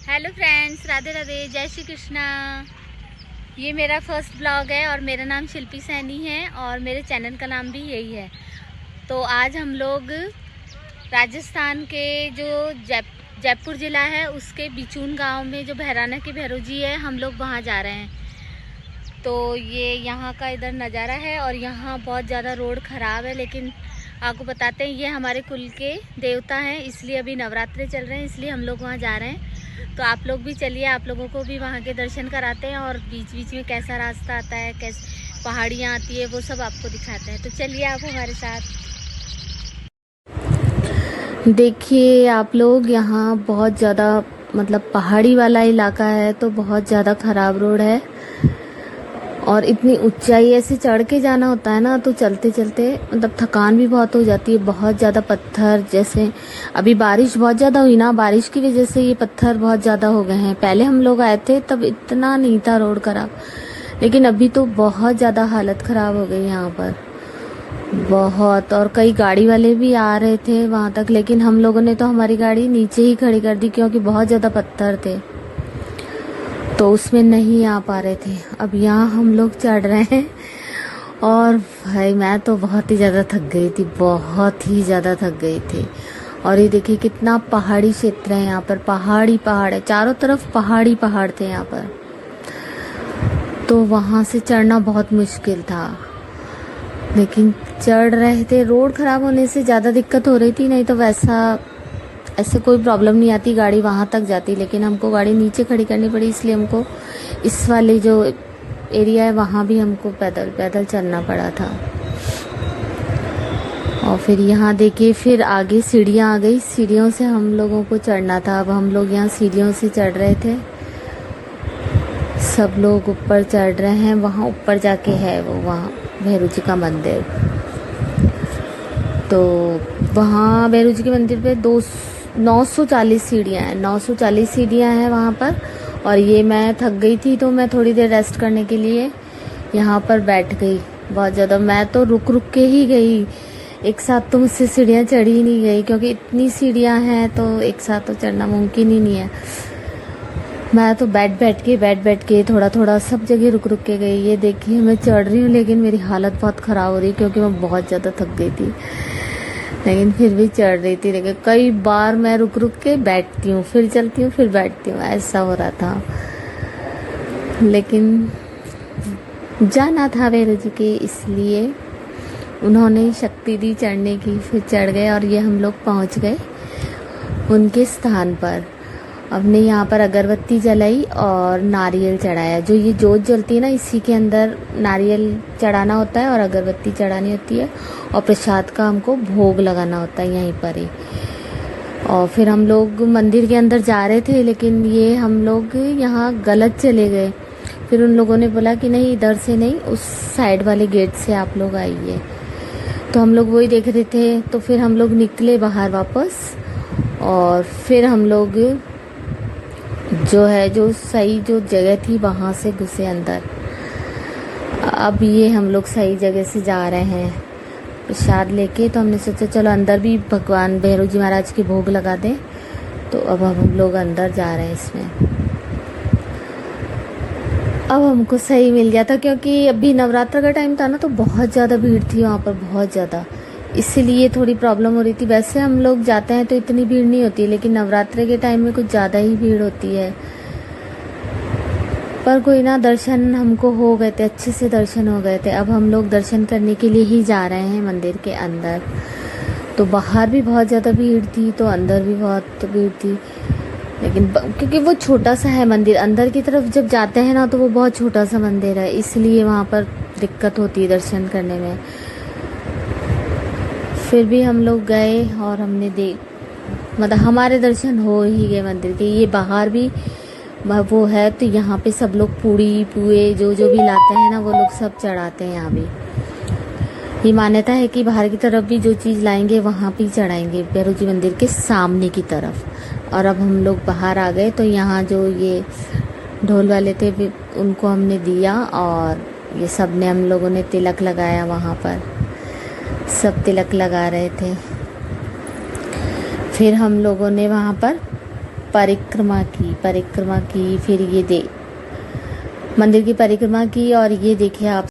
Hello friends, Radhe Radhe, जय श्री कृष्णा। ये मेरा फर्स्ट ब्लॉग है और मेरा नाम शिल्पी सैनी है और मेरे चैनल का नाम भी यही है। तो आज हम लोग राजस्थान के जो जयपुर ज़िला है उसके बिचून गांव में जो भैराना की भैरव जी है, हम लोग वहां जा रहे हैं। तो ये यहाँ का इधर नज़ारा है और यहाँ बहुत ज़्यादा रोड ख़राब है, लेकिन आपको बताते हैं ये हमारे कुल के देवता हैं, इसलिए अभी नवरात्रे चल रहे हैं, इसलिए हम लोग वहाँ जा रहे हैं। तो आप लोग भी चलिए, आप लोगों को भी वहाँ के दर्शन कराते हैं और बीच बीच में कैसा रास्ता आता है, कैसे पहाड़ियाँ आती है, वो सब आपको दिखाते हैं। तो चलिए आप हमारे साथ। देखिए आप लोग, यहाँ बहुत ज़्यादा मतलब पहाड़ी वाला इलाका है, तो बहुत ज़्यादा ख़राब रोड है और इतनी ऊंचाई ऐसे चढ़ के जाना होता है ना, तो चलते चलते मतलब थकान भी बहुत हो जाती है। बहुत ज़्यादा पत्थर, जैसे अभी बारिश बहुत ज़्यादा हुई ना, बारिश की वजह से ये पत्थर बहुत ज़्यादा हो गए हैं। पहले हम लोग आए थे तब इतना नहीं था रोड खराब, लेकिन अभी तो बहुत ज़्यादा हालत ख़राब हो गई यहाँ पर बहुत। और कई गाड़ी वाले भी आ रहे थे वहाँ तक, लेकिन हम लोगों ने तो हमारी गाड़ी नीचे ही खड़ी कर दी क्योंकि बहुत ज़्यादा पत्थर थे, तो उसमें नहीं आ पा रहे थे। अब यहाँ हम लोग चढ़ रहे हैं और भाई मैं तो बहुत ही ज़्यादा थक गई थी, बहुत ही ज़्यादा थक गई थी। और ये देखिए कितना पहाड़ी क्षेत्र है यहाँ पर, पहाड़ी पहाड़ है, चारों तरफ पहाड़ी पहाड़ थे यहाँ पर। तो वहाँ से चढ़ना बहुत मुश्किल था, लेकिन चढ़ रहे थे। रोड ख़राब होने से ज़्यादा दिक्कत हो रही थी, नहीं तो ऐसे कोई प्रॉब्लम नहीं आती, गाड़ी वहाँ तक जाती। लेकिन हमको गाड़ी नीचे खड़ी करनी पड़ी, इसलिए हमको इस वाले जो एरिया है वहाँ भी हमको पैदल पैदल चलना पड़ा था। और फिर यहाँ देखिए, फिर आगे सीढ़ियाँ आ गई, सीढ़ियों से हम लोगों को चढ़ना था। अब हम लोग यहाँ सीढ़ियों से चढ़ रहे थे, सब लोग ऊपर चढ़ रहे हैं। वहाँ ऊपर जाके है वो वहाँ भैरव जी का मंदिर। तो वहाँ भैरव जी के मंदिर पे 940 सीढ़ियाँ हैं, 940 सीढ़ियाँ हैं वहाँ पर। और ये मैं थक गई थी, तो मैं थोड़ी देर रेस्ट करने के लिए यहाँ पर बैठ गई। बहुत ज़्यादा मैं तो रुक रुक के ही गई, एक साथ तो मुझसे सीढ़ियाँ चढ़ी ही नहीं गई, क्योंकि इतनी सीढ़ियाँ हैं तो एक साथ तो चढ़ना मुमकिन ही नहीं है। मैं तो बैठ बैठ के थोड़ा थोड़ा सब जगह रुक रुक के गई। ये देखिए मैं चढ़ रही हूँ, लेकिन मेरी हालत बहुत ख़राब हो रही है क्योंकि मैं बहुत ज़्यादा थक गई थी, लेकिन फिर भी चढ़ रही थी। लेकिन कई बार मैं रुक रुक के बैठती हूँ, फिर चलती हूँ, फिर बैठती हूँ, ऐसा हो रहा था। लेकिन जाना था भैरव जी के, इसलिए उन्होंने शक्ति दी चढ़ने की, फिर चढ़ गए और ये हम लोग पहुँच गए उनके स्थान पर। हमने यहाँ पर अगरबत्ती जलाई और नारियल चढ़ाया। जो ये जोत जलती है ना, इसी के अंदर नारियल चढ़ाना होता है और अगरबत्ती चढ़ानी होती है, और प्रसाद का हमको भोग लगाना होता है यहीं पर ही। और फिर हम लोग मंदिर के अंदर जा रहे थे, लेकिन ये हम लोग यहाँ गलत चले गए। फिर उन लोगों ने बोला कि नहीं, इधर से नहीं, उस साइड वाले गेट से आप लोग आइए। तो हम लोग वही देख रहे थे, तो फिर हम लोग निकले बाहर वापस, और फिर हम लोग जो सही जो जगह थी वहाँ से घुसे अंदर। अब ये हम लोग सही जगह से जा रहे हैं प्रसाद लेके। तो हमने सोचा चलो अंदर भी भगवान भैरव जी महाराज के भोग लगा दें। तो अब हम लोग अंदर जा रहे हैं इसमें। अब हमको सही मिल गया था, क्योंकि अभी नवरात्र का टाइम था ना, तो बहुत ज़्यादा भीड़ थी वहाँ पर, बहुत ज़्यादा, इसीलिए थोड़ी प्रॉब्लम हो रही थी। वैसे हम लोग जाते हैं तो इतनी भीड़ नहीं होती, लेकिन नवरात्रि के टाइम में कुछ ज़्यादा ही भीड़ होती है। पर कोई ना, दर्शन हमको हो गए थे, अच्छे से दर्शन हो गए थे। अब हम लोग दर्शन करने के लिए ही जा रहे हैं मंदिर के अंदर। तो बाहर भी बहुत ज़्यादा भीड़ थी, तो अंदर भी बहुत भीड़ थी, लेकिन क्योंकि वो छोटा सा है मंदिर, अंदर की तरफ जब जाते हैं ना तो वो बहुत छोटा सा मंदिर है, इसलिए वहाँ पर दिक्कत होती है दर्शन करने में। फिर भी हम लोग गए और हमने मतलब हमारे दर्शन हो ही गए मंदिर के। ये बाहर भी वो है, तो यहाँ पे सब लोग पूड़ी पुए जो जो भी लाते हैं ना, वो लोग सब चढ़ाते हैं यहाँ भी। ये मान्यता है कि बाहर की तरफ भी जो चीज़ लाएंगे वहाँ पे चढ़ाएंगे, भैरव जी मंदिर के सामने की तरफ। और अब हम लोग बाहर आ गए, तो यहाँ जो ये ढोल वाले थे उनको हमने दिया, और ये सब ने हम लोगों ने तिलक लगाया। वहाँ पर सब तिलक लगा रहे थे। फिर हम लोगों ने वहाँ पर परिक्रमा की फिर ये मंदिर की परिक्रमा की और ये देखिए आप